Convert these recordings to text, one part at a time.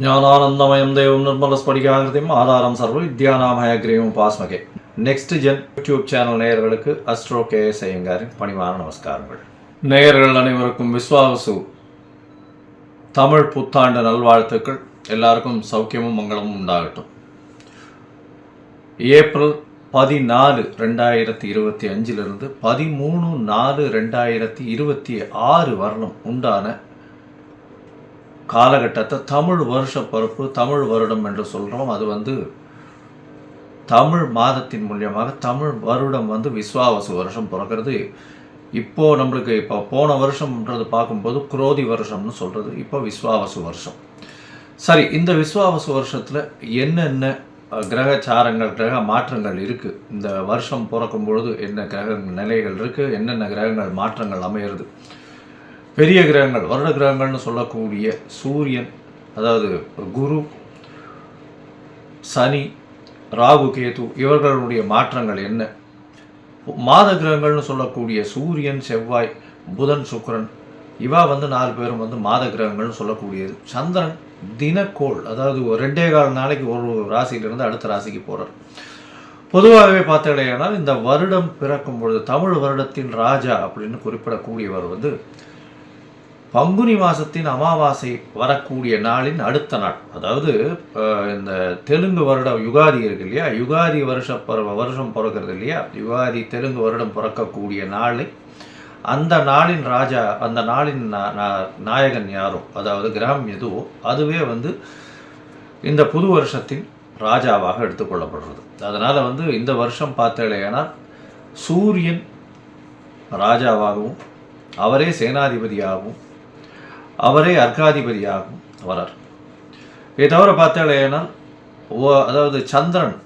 ஞானானந்தமயம் தேவம் நிர்மலஸ்படிகாகிருதியும் ஆதாரம் சர்வ வித்யாநாமயக்ரீவம் உபாஸ்மகே. நெக்ஸ்ட் ஜென் யூடியூப் சேனல் நேயர்களுக்கு அஸ்ட்ரோ கேஎஸ் ஐயங்காரின் பணிவான நமஸ்காரங்கள். நேயர்கள் அனைவருக்கும் விஸ்வாவசு தமிழ் புத்தாண்டு நல்வாழ்த்துக்கள். எல்லாருக்கும் சௌக்கியமும் மங்களமும் உண்டாகட்டும். ஏப்ரல் 14, 2025 13, 4, 2026 வரணும் உண்டான காலகட்டத்தை தமிழ் வருஷ பிறப்பு, தமிழ் வருடம் என்று சொல்கிறோம். அது தமிழ் மாதத்தின் மூலியமாக தமிழ் வருடம் விஸ்வாவசு வருஷம் பிறக்கிறது. இப்போது நம்மளுக்கு போன வருஷம்ன்றது பார்க்கும்போது குரோதி வருஷம்னு சொல்கிறது. இப்போ விஸ்வாவசு வருஷம். சரி, இந்த விஸ்வாவசு வருஷத்தில் என்னென்ன கிரகச்சாரங்கள், கிரக மாற்றங்கள் இருக்குது, இந்த வருஷம் பிறக்கும் பொழுது என்ன கிரக நிலைகள் இருக்குது, என்னென்ன கிரகங்கள் மாற்றங்கள் அமையிறது, பெரிய கிரகங்கள் வருட கிரகங்கள்னு சொல்லக்கூடிய சூரியன், அதாவது குரு, சனி, ராகு, கேது இவர்களுடைய மாற்றங்கள் என்ன, மாத கிரகங்கள்னு சொல்லக்கூடிய சூரியன், செவ்வாய், புதன், சுக்கிரன் இவா 4 பேரும் மாத கிரகங்கள்னு சொல்லக்கூடியது. சந்திரன் தினக்கோள், அதாவது 2.25 நாளைக்கு ஒரு ராசியிலிருந்து அடுத்த ராசிக்கு போகிறார். பொதுவாகவே பார்த்தீங்கன்னா இந்த வருடம் பிறக்கும் பொழுது தமிழ் வருடத்தின் ராஜா அப்படின்னு குறிப்பிடக்கூடியவர் பங்குனி மாதத்தின் அமாவாசை வரக்கூடிய நாளின் அடுத்த நாள், அதாவது இந்த தெலுங்கு வருடம் யுகாதி இருக்கு இல்லையா, யுகாதி வருஷம் பிறக்கிறது இல்லையா, யுகாதி தெலுங்கு வருடம் பிறக்கக்கூடிய நாளை அந்த நாளின் ராஜா, அந்த நாளின் நாயகன் யாரோ, அதாவது கிரகம் எதுவோ அதுவே இந்த புது வருஷத்தின் ராஜாவாக எடுத்துக்கொள்ளப்படுறது. அதனால் இந்த வருஷம் பார்த்தேன்னா சூரியன் ராஜாவாகவும் அவரே சேனாதிபதியாகவும் அவரே அர்க்காதிபதியாகவும் வரார். இதை தவிர பார்த்தேன்னா அதாவது சந்திரன்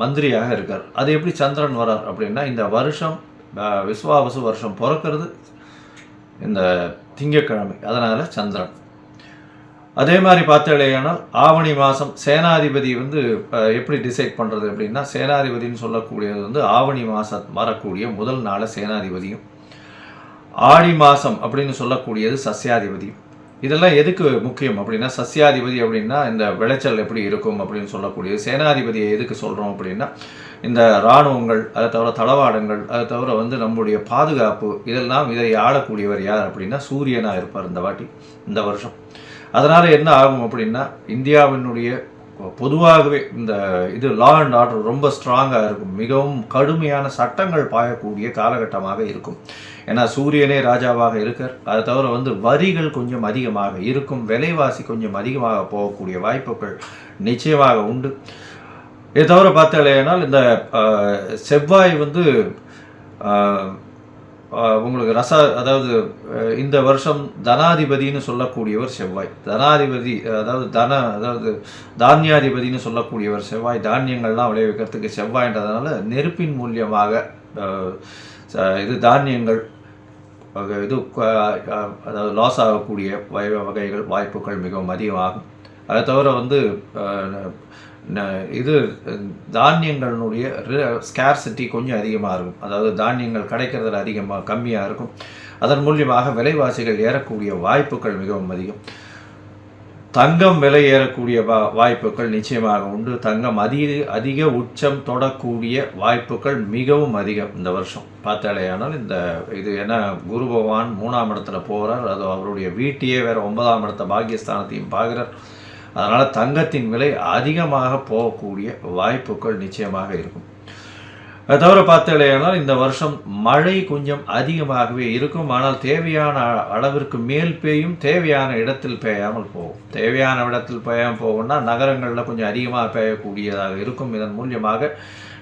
மந்திரியாக இருக்கார். அது எப்படி சந்திரன் வரார் அப்படின்னா, இந்த வருஷம் விஸ்வாவசு வருஷம் பிறக்கிறது இந்த திங்கட்கிழமை, அதனால் சந்திரன். அதே மாதிரி பார்த்தேனால் ஆவணி மாதம் சேனாதிபதி எப்படி டிசைட் பண்ணுறது அப்படின்னா, சேனாதிபதினு சொல்லக்கூடியது ஆவணி மாதம் வரக்கூடிய முதல் நாளை சேனாதிபதியும், ஆடி மாதம் அப்படின்னு சொல்லக்கூடியது சஸ்யாதிபதியும். இதெல்லாம் எதுக்கு முக்கியம் அப்படின்னா, சஸ்யாதிபதி அப்படின்னா இந்த விளைச்சல் எப்படி இருக்கும் அப்படின்னு சொல்லக்கூடியது. சேனாதிபதியை எதுக்கு சொல்கிறோம் அப்படின்னா, இந்த இராணுவங்கள், அதை தவிர தளவாடங்கள், அதை தவிர நம்முடைய பாதுகாப்பு, இதை ஆளக்கூடியவர் யார் அப்படின்னா சூரியனாக இருப்பார் இந்த வருஷம். அதனால் என்ன ஆகும் அப்படின்னா, இந்தியாவினுடைய பொதுவாகவே இந்த லா அண்ட் ஆர்டர் ரொம்ப ஸ்ட்ராங்காக இருக்கும். மிகவும் கடுமையான சட்டங்கள் பாயக்கூடிய காலகட்டமாக இருக்கும். ஏன்னா சூரியனே ராஜாவாக இருக்கார். அதை தவிர வரிகள் கொஞ்சம் அதிகமாக இருக்கும், விலைவாசி கொஞ்சம் அதிகமாக போகக்கூடிய வாய்ப்புகள் நிச்சயமாக உண்டு. இதை தவிர பார்த்தாலேனால் இந்த செவ்வாய் உங்களுக்கு அதாவது இந்த வருஷம் தனாதிபதினு சொல்லக்கூடியவர் செவ்வாய். தனாதிபதி அதாவது தானியாதிபதினு சொல்லக்கூடியவர் செவ்வாய். தானியங்கள்லாம் விளைவிக்கிறதுக்கு செவ்வாய்ன்றதுனால நெருப்பின் மூலியமாக தானியங்கள் அதாவது லாஸ் ஆகக்கூடிய வாய்ப்புகள் மிகவும் அதிகமாகும். அதை தவிர தானியங்களுடைய ஸ்கேர்சிட்டி கொஞ்சம் அதிகமாக இருக்கும். அதாவது தானியங்கள் கிடைக்கிறதுல கம்மியாக இருக்கும். அதன் மூலியமாக விலைவாசிகள் ஏறக்கூடிய வாய்ப்புகள் மிகவும் அதிகம். தங்கம் விலை ஏறக்கூடிய வாய்ப்புகள் நிச்சயமாக உண்டு. தங்கம் அதிக உச்சம் தொடக்கூடிய வாய்ப்புகள் மிகவும் அதிகம் இந்த வருஷம் பார்த்தாலேயானால். இது ஏன்னா குரு பகவான் 3ஆம் இடத்துல போகிறார். அது அவருடைய வீட்டையே வேறு 9ஆம் இடத்த பாக்கியஸ்தானத்தையும் பார்க்குறார். அதனால் தங்கத்தின் விலை அதிகமாக போகக்கூடிய வாய்ப்புகள் நிச்சயமாக இருக்கும். அதை தவிர பார்த்தாலேயானால் இந்த வருஷம் மழை கொஞ்சம் அதிகமாகவே இருக்கும். ஆனால் தேவையான அளவிற்கு மேல் பெய்யும், தேவையான இடத்தில் பெய்யாமல் போகும். தேவையான இடத்தில் பெய்யாமல் போகும்னா நகரங்களில் கொஞ்சம் அதிகமாக பெய்யக்கூடியதாக இருக்கும். இதன் மூலியமாக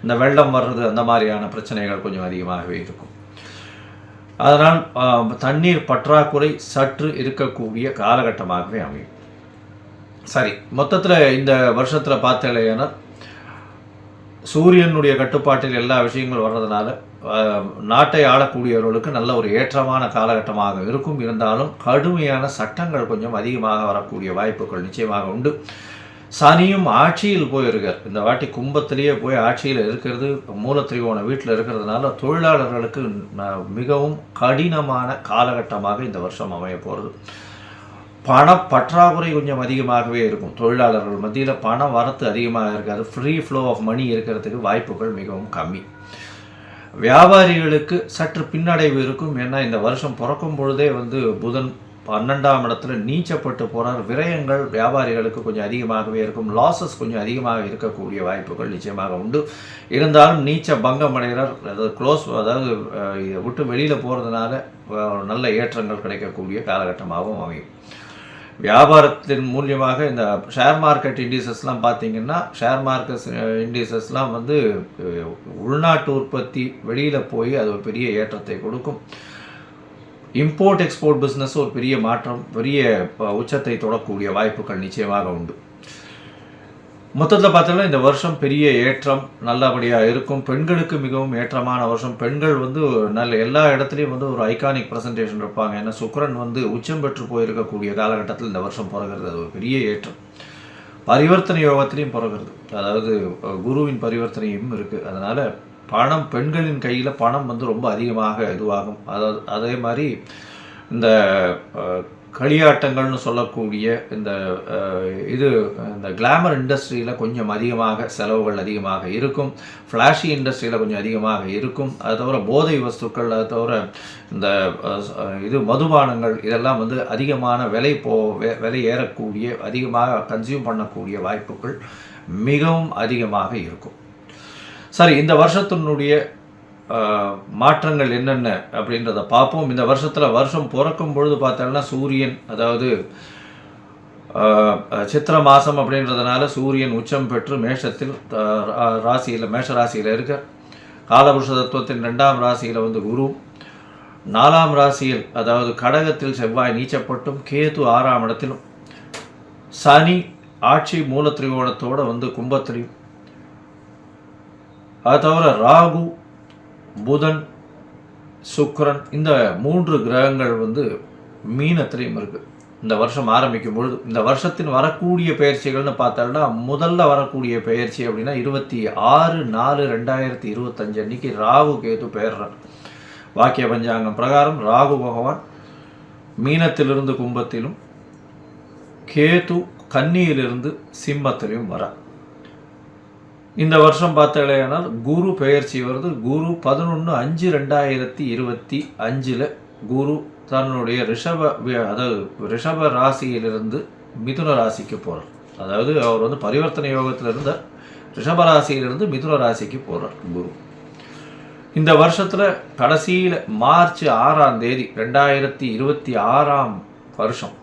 இந்த வெள்ளம் வர்றது, அந்த மாதிரியான பிரச்சனைகள் கொஞ்சம் அதிகமாகவே இருக்கும். அதனால் தண்ணீர் பற்றாக்குறை சற்று இருக்கக்கூடிய காலகட்டமாகவே அமையும். சரி, மொத்தத்தில் இந்த வருஷத்தில் பார்த்தேன்னா சூரியனுடைய கட்டுப்பாட்டில் எல்லா விஷயங்களும் வர்றதுனால நாட்டை ஆளக்கூடியவர்களுக்கு நல்ல ஒரு ஏற்றமான காலகட்டமாக இருக்கும். இருந்தாலும் கடுமையான சட்டங்கள் கொஞ்சம் அதிகமாக வரக்கூடிய வாய்ப்புகள் நிச்சயமாக உண்டு. சனியும் ஆட்சியில் போயிருக்கார். இந்த வாட்டி கும்பத்திலேயே போய் ஆட்சியில் இருக்கிறது, மூலத்திரிகோண வீட்டில் இருக்கிறதுனால தொழிலாளர்களுக்கு மிகவும் கடினமான காலகட்டமாக இந்த வருஷம் அமைய போகிறது. பணப்பற்றாக்குறை கொஞ்சம் அதிகமாகவே இருக்கும். தொழிலாளர்கள் மத்தியில் பண வரத்து அதிகமாக இருக்காது. ஃப்ரீ ஃப்ளோ ஆஃப் மணி இருக்கிறதுக்கு வாய்ப்புகள் மிகவும் கம்மி. வியாபாரிகளுக்கு சற்று பின்னடைவு இருக்கும். ஏன்னா இந்த வருஷம் பிறக்கும் பொழுதே புதன் 12ஆம் இடத்துல நீச்சப்பட்டு போகிறார். விரயங்கள் வியாபாரிகளுக்கு கொஞ்சம் அதிகமாகவே இருக்கும். லாஸஸ் கொஞ்சம் அதிகமாக இருக்கக்கூடிய வாய்ப்புகள் நிச்சயமாக உண்டு. இருந்தாலும் நீச்ச பங்கம் அடைகிறார். அதாவது இதை விட்டு வெளியில் போகிறதுனால நல்ல ஏற்றங்கள் கிடைக்கக்கூடிய காலகட்டமாகவும் அமையும். வியாபாரத்தின் மூலியமாக இந்த ஷேர் மார்க்கெட் இண்டிசஸ்லாம் பார்த்தீங்கன்னா, ஷேர் மார்க்கெட் இண்டிசஸ்லாம் உள்நாட்டு உற்பத்தி வெளியில் போய் அது ஒரு பெரிய ஏற்றத்தை கொடுக்கும். இம்போர்ட் எக்ஸ்போர்ட் பிஸ்னஸ் ஒரு பெரிய மாற்றம், பெரிய உச்சத்தை தொடக்கூடிய வாய்ப்புகள் நிச்சயமாக உண்டு. மொத்தத்தில் பார்த்தோம்னா இந்த வருஷம் பெரிய ஏற்றம் நல்லபடியாக இருக்கும். பெண்களுக்கு மிகவும் ஏற்றமான வருஷம். பெண்கள் நல்ல எல்லா இடத்துலையும் ஒரு ஐகானிக் ப்ரெசன்டேஷன் இருப்பாங்க. ஏன்னா சுக்கிரன் உச்சம் பெற்று போயிருக்கக்கூடிய காலகட்டத்தில் இந்த வருஷம் பிறகுறது அது ஒரு பெரிய ஏற்றம். பரிவர்த்தனை யோகத்திலையும் பிறகுறது, அதாவது குருவின் பரிவர்த்தனையும் இருக்குது. அதனால் பணம், பெண்களின் கையில் பணம் ரொம்ப அதிகமாக இதுவாகும். அதாவது அதே மாதிரி இந்த களியாட்டங்கள்னு சொல்லக்கூடிய இந்த கிளாமர் இண்டஸ்ட்ரியில் கொஞ்சம் அதிகமாக செலவுகள் அதிகமாக இருக்கும். ஃப்ளாஷி இண்டஸ்ட்ரியில் கொஞ்சம் அதிகமாக இருக்கும். அது தவிர போதை வஸ்துக்கள், அது தவிர இந்த மதுபானங்கள் இதெல்லாம் அதிகமான விலை ஏறக்கூடிய, அதிகமாக கன்சியூம் பண்ணக்கூடிய வாய்ப்புகள் மிகவும் அதிகமாக இருக்கும். சரி, இந்த வருஷத்தினுடைய மாற்றங்கள் என்னென்ன அப்படின்றத பார்ப்போம். இந்த வருஷம் பிறக்கும் பொழுது பார்த்தோம்னா சூரியன், அதாவது சித்திர மாதம் அப்படின்றதுனால சூரியன் உச்சம் பெற்று மேஷத்தில் மேஷ ராசியில் இருக்க. காலபுருஷ தத்துவத்தின் 2ஆம் ராசியில் குரு, 4ஆம் ராசியில் அதாவது கடகத்தில் செவ்வாய் நீச்சப்பட்டும், கேது 6ஆம் இடத்திலும், சனி ஆட்சி மூலத்திரிகோணத்தோடு கும்பத்திலையும், அது தவிர ராகு, புதன், சுக்கிரன் இந்த 3 கிரகங்கள் மீனத்திலையும் இருக்குது. இந்த வருஷம் ஆரம்பிக்கும் பொழுது இந்த வருஷத்தின் வரக்கூடிய பயிற்சிகள்னு பார்த்தோம்னா, முதல்ல வரக்கூடிய பயிற்சி அப்படின்னா 26/4/2025 அன்னைக்கு ராகு கேது பெயர்றார். வாக்கிய பஞ்சாங்கம் பிரகாரம் ராகு பகவான் மீனத்திலிருந்து கும்பத்திலும், கேது கன்னியிலிருந்து சிம்மத்திலையும் வரார். இந்த வருஷம் பார்த்தாலேயானால் குரு பெயர்ச்சி வருது. குரு 11/5/2025 குரு தன்னுடைய ரிஷப ராசியிலிருந்து மிதுன ராசிக்கு போகிறார். அதாவது அவர் பரிவர்த்தனை யோகத்தில் இருந்தார். ரிஷப ராசியிலிருந்து மிதுன ராசிக்கு போகிறார் குரு. இந்த வருஷத்தில் கடைசியில் மார்ச் 6ஆம் தேதி 2026ஆம் வருஷம்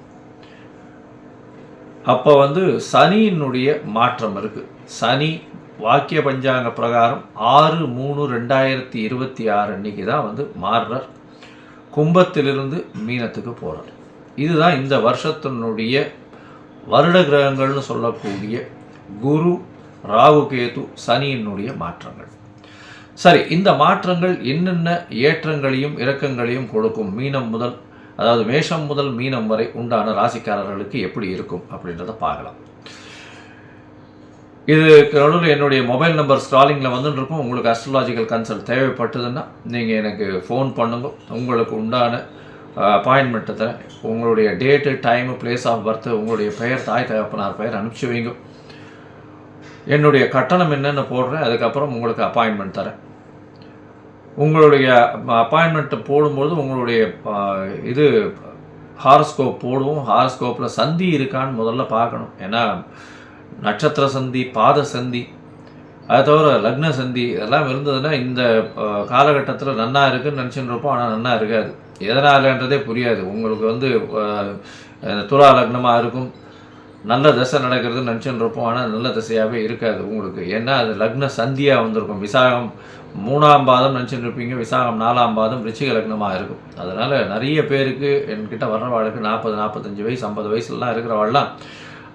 அப்போ சனியினுடைய மாற்றம் இருக்குது. சனி வாக்கிய பஞ்சாங்க பிரகாரம் 6/3/2026 அன்னைக்கு தான் மாறுறார். கும்பத்திலிருந்து மீனத்துக்கு போகிறார். இதுதான் இந்த வருஷத்தினுடைய வருட கிரகங்கள்னு சொல்லக்கூடிய குரு, ராகு, கேது, சனியினுடைய மாற்றங்கள். சரி, இந்த மாற்றங்கள் என்னென்ன ஏற்றங்களையும் இறக்கங்களையும் கொடுக்கும்? மேஷம் முதல் மீனம் வரை உண்டான ராசிக்காரர்களுக்கு எப்படி இருக்கும் அப்படின்றத பார்க்கலாம். இதுக்கு நடுவில் என்னுடைய மொபைல் நம்பர் ஸ்க்ராலிங்கில் வந்துட்டுருக்கும். உங்களுக்கு அஸ்ட்ராலாஜிக்கல் கன்சல்ட் தேவைப்பட்டதுன்னா நீங்கள் எனக்கு ஃபோன் பண்ணுங்க. உங்களுக்கு உண்டான அப்பாயின்மெண்ட்டை தரேன். உங்களுடைய date, time, place of birth, உங்களுடைய பெயர், தாய் தகப்பனார் பெயர் அனுப்பிச்சி வைங்க. என்னுடைய கட்டணம் என்னென்னு போடுறேன். அதுக்கப்புறம் உங்களுக்கு அப்பாயின்மெண்ட் தரேன். உங்களுடைய அப்பாயின்மெண்ட்டை போடும்போது உங்களுடைய ஹாரஸ்கோப் போடுவோம். ஹாரஸ்கோப்பில் சந்தி இருக்கான்னு முதல்ல பார்க்கணும். ஏன்னா நட்சத்திர சந்தி, பாத சந்தி, அது தவிர லக்ன சந்தி இதெல்லாம் இருந்ததுன்னா இந்த காலகட்டத்தில் நன்னா இருக்குதுன்னு நினச்சின்னு இருப்போம். ஆனால் நன்னா இருக்காது. எதனாலன்றதே புரியாது. உங்களுக்கு துலா லக்னமாக இருக்கும், நல்ல தசை நடக்கிறதுன்னு நினச்சின்னு இருப்போம். ஆனால் நல்ல தசையாகவே இருக்காது உங்களுக்கு. ஏன்னா அது லக்ன சந்தியாக வந்திருக்கும். விசாகம் 3ஆம் பாதம் நினச்சிட்டு இருப்பீங்க, விசாகம் 4ஆம் பாதம் ரிச்சிக லக்னமாக இருக்கும். அதனால் நிறைய பேருக்கு என்கிட்ட வர்றவாளுக்கு 40, 45 வயசு, 50 வயசுலாம் இருக்கிறவாள்லாம்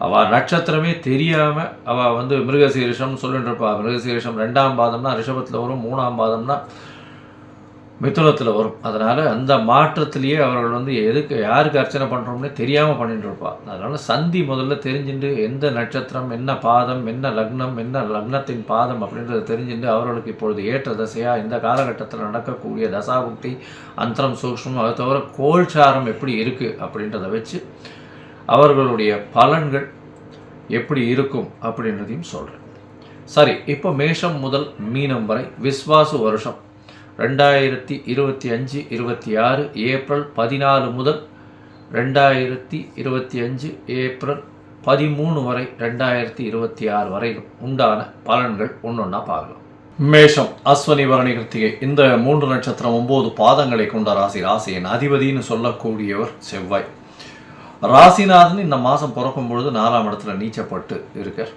அவள் நட்சத்திரமே தெரியாமல் அவள் மிருகசீரிஷம்னு சொல்லிட்டு இருப்பாள். மிருகசீரிஷம் 2ஆம் பாதம்னா ரிஷபத்தில் வரும், 3ஆம் பாதம்னா மிதுனத்தில் வரும். அதனால் அந்த மாற்றத்திலேயே அவர்கள் எதுக்கு யாருக்கு அர்ச்சனை பண்ணுறோம்னே தெரியாமல் பண்ணிட்டு இருப்பாள். அதனால் சந்தி முதல்ல தெரிஞ்சுட்டு எந்த நட்சத்திரம், என்ன பாதம், என்ன லக்னம், என்ன லக்னத்தின் பாதம் அப்படின்றத தெரிஞ்சுட்டு அவர்களுக்கு இப்பொழுது ஏற்ற தசையாக இந்த காலகட்டத்தில் நடக்கக்கூடிய தசாபுக்தி, அந்தரம், சூக்ஷ்மம், அது தவிர கோல்சாரம் எப்படி இருக்குது அப்படின்றத வச்சு அவர்களுடைய பலன்கள் எப்படி இருக்கும் அப்படின்றதையும் சொல்கிறேன். சரி, இப்போ மேஷம் முதல் மீனம் வரை விஸ்வாசு வருஷம் 2025-26 ஏப்ரல் 14 முதல் 2025 ஏப்ரல் 13 வரை 2026 வரையிலும் உண்டான பலன்கள் ஒன்றொன்னா பார்க்கலாம். மேஷம், அஸ்வனி, பரணி, கிருத்திகை இந்த 3 நட்சத்திரம் 9 பாதங்களை கொண்ட ராசி. ராசியின் அதிபதினு சொல்லக்கூடியவர் செவ்வாய். ராசிநாதன் இந்த மாதம் பிறக்கும் பொழுது 4ஆம் இடத்துல நீச்சப்பட்டு இருக்கார்.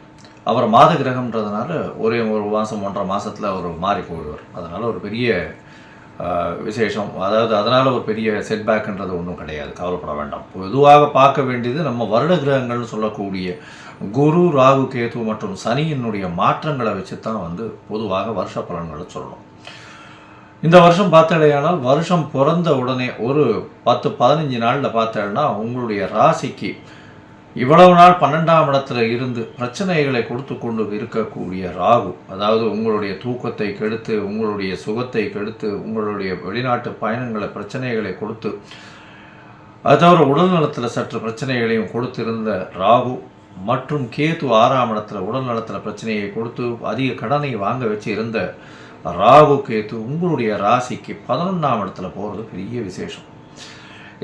அவர் மாத கிரகம்ன்றதுனால ஒரே ஒரு மாதம் 1.5 மாதத்தில் அவர் மாறி போயிடுவார். அதனால் ஒரு பெரிய விசேஷம், அதாவது அதனால் ஒரு பெரிய செட்பேக்குன்றது ஒன்றும் கிடையாது, கவலைப்பட வேண்டாம். பொதுவாக பார்க்க வேண்டியது நம்ம வருட கிரகங்கள்னு சொல்லக்கூடிய குரு, ராகு, கேது மற்றும் சனியினுடைய மாற்றங்களை வச்சு தான் பொதுவாக வருஷ பலன்களை சொல்லணும். இந்த வருஷம் பார்த்தடையானால் வருஷம் பிறந்த உடனே ஒரு 10-15 நாளில் பார்த்தேன்னா உங்களுடைய ராசிக்கு இவ்வளவு நாள் 12ஆம் இடத்துல இருந்து பிரச்சனைகளை கொடுத்து கொண்டு இருக்கக்கூடிய ராகு, அதாவது உங்களுடைய தூக்கத்தை கெடுத்து, உங்களுடைய சுகத்தை கெடுத்து, உங்களுடைய வெளிநாட்டு பயணங்களை பிரச்சனைகளை கொடுத்து, அது தவிர உடல் நலத்தில் சற்று பிரச்சனைகளையும் கொடுத்திருந்த ராகு மற்றும் கேது 6ஆம் இடத்துல உடல் நலத்தில் பிரச்சனையை கொடுத்து அதிக கடனை வாங்க வச்சு இருந்த ராகு கேது உங்களுடைய ராசிக்கு 11ஆம் இடத்துல போகிறது பெரிய விசேஷம்.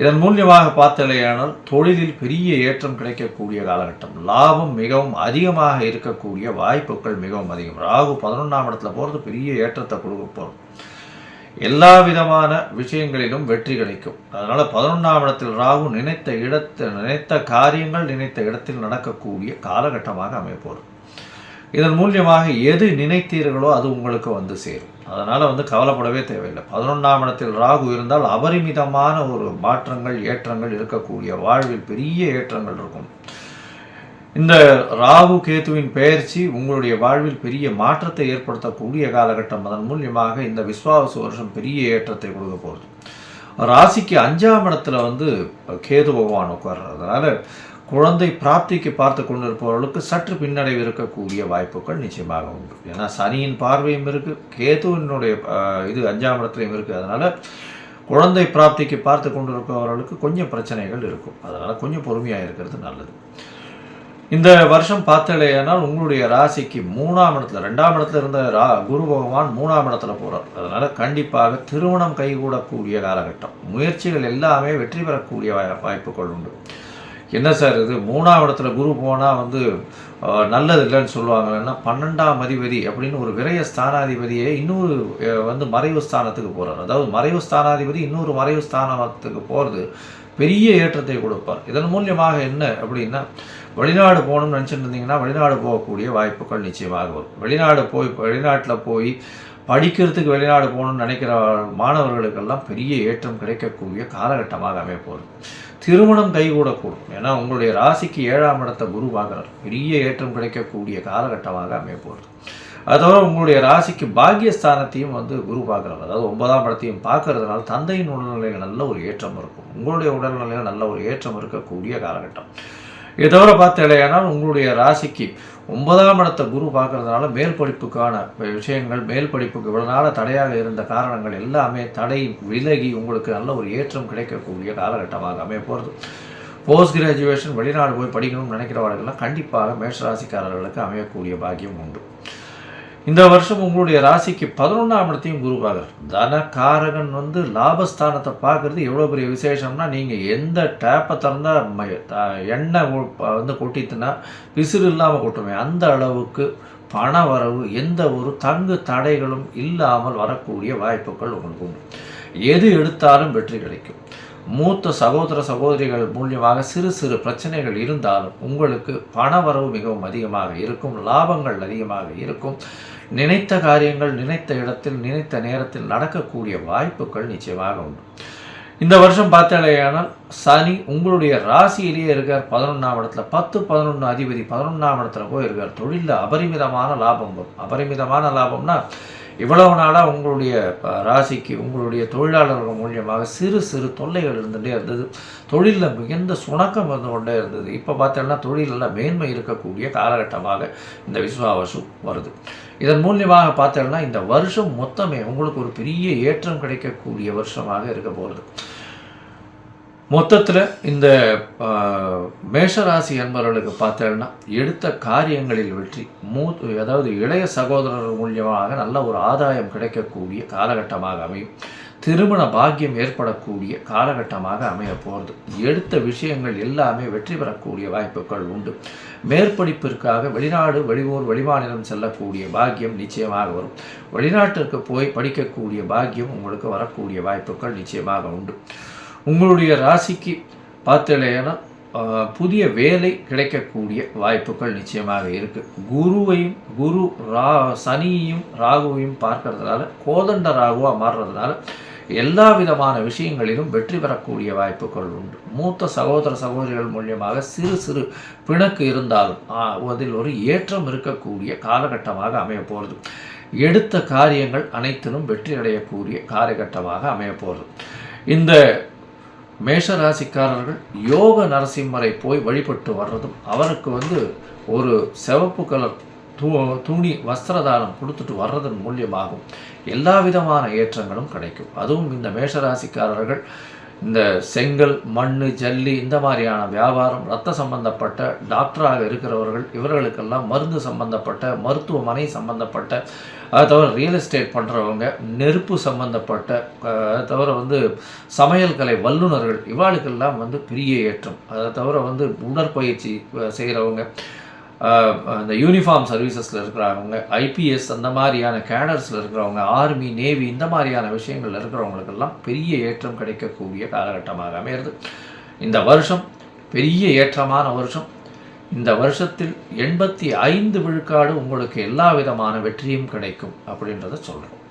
இதன் மூலியமாக பார்த்தலையானால் தொழிலில் பெரிய ஏற்றம் கிடைக்கக்கூடிய காலகட்டம், லாபம் மிகவும் அதிகமாக இருக்கக்கூடிய வாய்ப்புகள் மிகவும் அதிகம். ராகு 11ஆம் இடத்துல போகிறது பெரிய ஏற்றத்தை கொடுக்க போகிறது. எல்லா விதமான விஷயங்களிலும் வெற்றி கிடைக்கும். அதனால் 11ஆம் இடத்தில் ராகு நினைத்த காரியங்கள் நினைத்த இடத்தில் நடக்கக்கூடிய காலகட்டமாக அமைப்போகிறது. இதன் மூலியமாக எது நினைத்தீர்களோ அது உங்களுக்கு சேரும். அதனால் கவலைப்படவே தேவையில்லை. 11ஆம் இடத்தில் ராகு இருந்தால் அபரிமிதமான ஒரு மாற்றங்கள் ஏற்றங்கள் இருக்கக்கூடிய வாழ்வில் பெரிய ஏற்றங்கள் இருக்கும். இந்த ராகு கேதுவின் பெயர்ச்சி உங்களுடைய வாழ்வில் பெரிய மாற்றத்தை ஏற்படுத்தக்கூடிய காலகட்டம். அதன் மூலியமாக இந்த விஸ்வாவசு வருஷம் பெரிய ஏற்றத்தை கொடுக்க போகிறது. ராசிக்கு 5ஆம் இடத்துல கேது பகவான் உட்கார்றதுனால குழந்தை பிராப்திக்கு பார்த்து கொண்டிருப்பவர்களுக்கு சற்று பின்னடைவு இருக்கக்கூடிய வாய்ப்புகள் நிச்சயமாக உண்டு. ஏன்னா சனியின் பார்வையும் இருக்குது, கேதுவினுடைய இது 5ஆம் இடத்துலையும் இருக்குது. அதனால் குழந்தை பிராப்திக்கு பார்த்து கொண்டிருப்பவர்களுக்கு கொஞ்சம் பிரச்சனைகள் இருக்கும். அதனால் கொஞ்சம் பொறுமையாக இருக்கிறது நல்லது. இந்த வருஷம் பார்த்தலையானால் உங்களுடைய ராசிக்கு 3ஆம் இடத்துல 2ஆம் இடத்துல இருந்த குரு பகவான் 3ஆம் இடத்துல போகிறார். அதனால் கண்டிப்பாக திருமணம் கைகூடக்கூடிய காலகட்டம். முயற்சிகள் எல்லாமே வெற்றி பெறக்கூடிய வாய்ப்புகள் உண்டு. என்ன சார் இது 3ஆம் இடத்துல குரு போனால் நல்லது இல்லைன்னு சொல்லுவாங்கன்னா 12ஆம் அதிபதி அப்படின்னு ஒரு விரய ஸ்தானாதிபதியை இன்னொரு மறைவு ஸ்தானத்துக்கு போகிறார். அதாவது மறைவு ஸ்தானாதிபதி இன்னொரு மறைவு ஸ்தானத்துக்கு போகிறது பெரிய ஏற்றத்தை கொடுப்பார். இதன் மூலியமாக என்ன அப்படின்னா வெளிநாடு போகணும்னு நினச்சிட்டு இருந்தீங்கன்னா வெளிநாடு போகக்கூடிய வாய்ப்புகள் நிச்சயமாக வரும். வெளிநாட்டில் போய் படிக்கிறதுக்கு வெளிநாடு போகணும்னு நினைக்கிற மாணவர்களுக்கெல்லாம் பெரிய ஏற்றம் கிடைக்கக்கூடிய காலகட்டமாக அமைப்போகுது. திருமணம் கைகூடக்கூடும். ஏன்னா உங்களுடைய ராசிக்கு 7ஆம் இடத்தை குரு பார்க்குறார். பெரிய ஏற்றம் கிடைக்கக்கூடிய காலகட்டமாக அமைப்போகுது. அதோட உங்களுடைய ராசிக்கு பாக்கியஸ்தானத்தையும் குரு பார்க்குறாரு. அதாவது 9ஆம் இடத்தையும் பார்க்கறதுனால தந்தையின் உடல்நிலையில் நல்ல ஒரு ஏற்றம் இருக்கும். உங்களுடைய உடல்நிலையில் நல்ல ஒரு ஏற்றம் இருக்கக்கூடிய காலகட்டம். இதை தவிர பார்த்தேனால் உங்களுடைய ராசிக்கு 9ஆம் இடத்தை குரு பார்க்கறதுனால மேல் படிப்புக்கான விஷயங்கள், மேல் படிப்புக்கு இவ்வளவு தடையாக இருந்த காரணங்கள் எல்லாமே தடை விலகி உங்களுக்கு நல்ல ஒரு ஏற்றம் கிடைக்கக்கூடிய காலகட்டமாக அமைய போகிறது. போஸ்ட் கிராஜுவேஷன் வெளிநாடு போய் படிக்கணும்னு நினைக்கிறவர்களெல்லாம் கண்டிப்பாக மேஷராசிக்காரர்களுக்கு அமையக்கூடிய பாக்கியம் உண்டு. இந்த வருஷம் உங்களுடைய ராசிக்கு 11ஆம் இடத்தையும் குரு பார்க்குறார். தனகாரகன் லாபஸ்தானத்தை பார்க்கறது எவ்வளோ பெரிய விசேஷம்னா, நீங்கள் எந்த டேப்பை திறந்தால் எண்ணெய் கொட்டித்துனா விசிறு இல்லாமல் கொட்டுமே அந்த அளவுக்கு பண வரவு எந்த ஒரு தங்கு தடைகளும் இல்லாமல் வரக்கூடிய வாய்ப்புகள் உங்களுக்கு உண்டு. எது எடுத்தாலும் வெற்றி கிடைக்கும். மூத்த சகோதர சகோதரிகள் மூலியமாக சிறு சிறு பிரச்சனைகள் இருந்தாலும் உங்களுக்கு பண வரவு மிகவும் அதிகமாக இருக்கும். லாபங்கள் அதிகமாக இருக்கும். நினைத்த காரியங்கள் நினைத்த இடத்தில் நினைத்த நேரத்தில் நடக்கக்கூடிய வாய்ப்புகள் நிச்சயமாக உண்டு. இந்த வருஷம் பார்த்தாலேயானால் சனி உங்களுடைய ராசியிலேயே இருக்கார் 11ஆம் இடத்துல. 10-11 அதிபதி 11ஆம் இடத்துல போய் இருக்கார். தொழிலில் அபரிமிதமான லாபம் வரும். அபரிமிதமான லாபம்னா இவ்வளவு நாளாக உங்களுடைய ராசிக்கு உங்களுடைய தொழிலாளர்கள் மூலியமாக சிறு சிறு தொல்லைகள் இருந்துகிட்டே இருந்தது. தொழிலில் மிகுந்த சுணக்கம் கொண்டே இருந்தது. இப்போ பார்த்தோம்னா தொழிலில் மேன்மை இருக்கக்கூடிய காலகட்டமாக இந்த விஸ்வாவசு வருது. இதன் மூலியமாக பார்த்தோம்னா இந்த வருஷம் மொத்தமே உங்களுக்கு ஒரு பெரிய ஏற்றம் கிடைக்கக்கூடிய வருஷமாக இருக்க போகிறது. மொத்தத்தில் இந்த மேஷராசி என்பவர்களுக்கு பார்த்தேன்னா எடுத்த காரியங்களில் வெற்றி அதாவது இளைய சகோதரர் மூலியமாக நல்ல ஒரு ஆதாயம் கிடைக்கக்கூடிய காலகட்டமாக அமையும். திருமண பாக்கியம் ஏற்படக்கூடிய காலகட்டமாக அமைய போகிறது. எடுத்த விஷயங்கள் எல்லாமே வெற்றி பெறக்கூடிய வாய்ப்புகள் உண்டு. மேற்படிப்பிற்காக வெளிநாடு வெளியூர் வெளிமாநிலம் செல்லக்கூடிய பாக்கியம் நிச்சயமாக வரும். வெளிநாட்டிற்கு போய் படிக்கக்கூடிய பாக்கியம் உங்களுக்கு வரக்கூடிய வாய்ப்புகள் நிச்சயமாக உண்டு. உங்களுடைய ராசிக்கு பார்த்தலைன்னா புதிய வேலை கிடைக்கக்கூடிய வாய்ப்புகள் நிச்சயமாக இருக்குது. குரு சனியையும் ராகுவையும் பார்க்கறதுனால கோதண்ட ராகுவாக மாறுறதுனால எல்லா விதமான விஷயங்களிலும் வெற்றி பெறக்கூடிய வாய்ப்புகள் உண்டு. மூத்த சகோதர சகோதரிகள் மூலியமாக சிறு சிறு பிணக்கு இருந்தாலும் அதில் ஒரு ஏற்றம் இருக்கக்கூடிய காலகட்டமாக அமைய போகிறது. எடுத்த காரியங்கள் அனைத்திலும் வெற்றி அடையக்கூடிய காலகட்டமாக அமைய போகிறது. இந்த மேஷராசிக்காரர்கள் யோக நரசிம்மரை போய் வழிபட்டு வர்றதும் அவருக்கு ஒரு சிவப்பு கலர் துணி வஸ்திரதானம் கொடுத்துட்டு வர்றதன் மூலியமாகும் எல்லா விதமான ஏற்றங்களும் கிடைக்கும். அதுவும் இந்த மேஷராசிக்காரர்கள் இந்த செங்கல் மண் ஜல்லி இந்த மாதிரியான வியாபாரம் இரத்த சம்பந்தப்பட்ட டாக்டராக இருக்கிறவர்கள் இவர்களுக்கெல்லாம் மருந்து சம்பந்தப்பட்ட மருத்துவமனை சம்பந்தப்பட்ட அதை தவிர ரியல் எஸ்டேட் பண்ணுறவங்க நெருப்பு சம்பந்தப்பட்ட தவிர சமையல் கலை வல்லுநர்கள் இவாளுக்கெல்லாம் பெரிய ஏற்றம். அதை தவிர உடற்பயிற்சி செய்கிறவங்க இந்த யூனிஃபார்ம் சர்வீசஸில் இருக்கிறவங்க ஐபிஎஸ் அந்த மாதிரியான கேடர்ஸில் இருக்கிறவங்க ஆர்மி நேவி இந்த மாதிரியான விஷயங்கள் இருக்கிறவங்களுக்கெல்லாம் பெரிய ஏற்றம் கிடைக்கக்கூடிய காலகட்டமாக அமையிறது. இந்த வருஷம் பெரிய ஏற்றமான வருஷம். இந்த வருஷத்தில் 85 விழுக்காடு உங்களுக்கு எல்லா விதமான வெற்றியும் கிடைக்கும் அப்படின்றத சொல்கிறோம்.